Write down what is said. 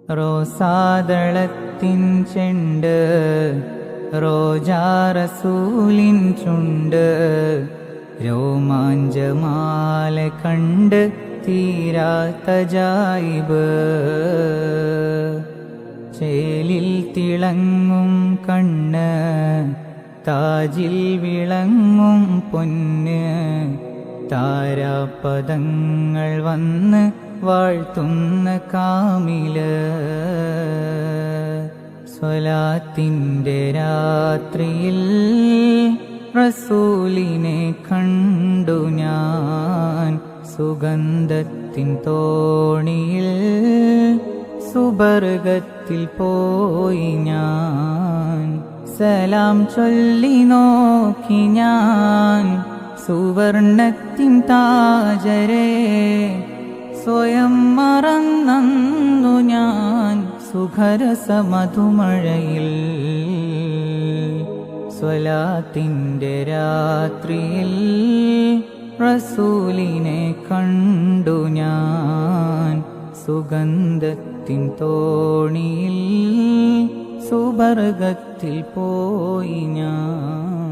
റോസാദളത്തിൻ ചെണ്ട് റോജാ റസൂലിൻ ചുണ്ട് രോമാഞ്ചമാല കണ്ട് തീരാത്ത ജായിബ് ചേലിൽ തിളങ്ങും കണ്ണ് താജിൽ വിളങ്ങും പൊന്ന് താരാപദങ്ങൾ വന്ന് വാഴ്ത്തുന്ന കാമില് സ്വലാത്തിന്റെ രാത്രിയിൽ റസൂലിനെ കണ്ടു ഞാൻ സുഗന്ധത്തിൻ തോണിയിൽ സുബർഗത്തിൽ പോയി ഞാൻ സലാം ചൊല്ലി നോക്കി ഞാൻ സുവർണത്തിൻ താജരെ സ്വയം മറന്നു ഞാൻ സുഖരസമധുമഴയിൽ സ്വലാത്തിന്റെ രാത്രിയിൽ റസൂലിനെ കണ്ടു ഞാൻ സുഗന്ധത്തിൻ തോണിയിൽ സുബർഗത്തിൽ പോയി ഞാൻ.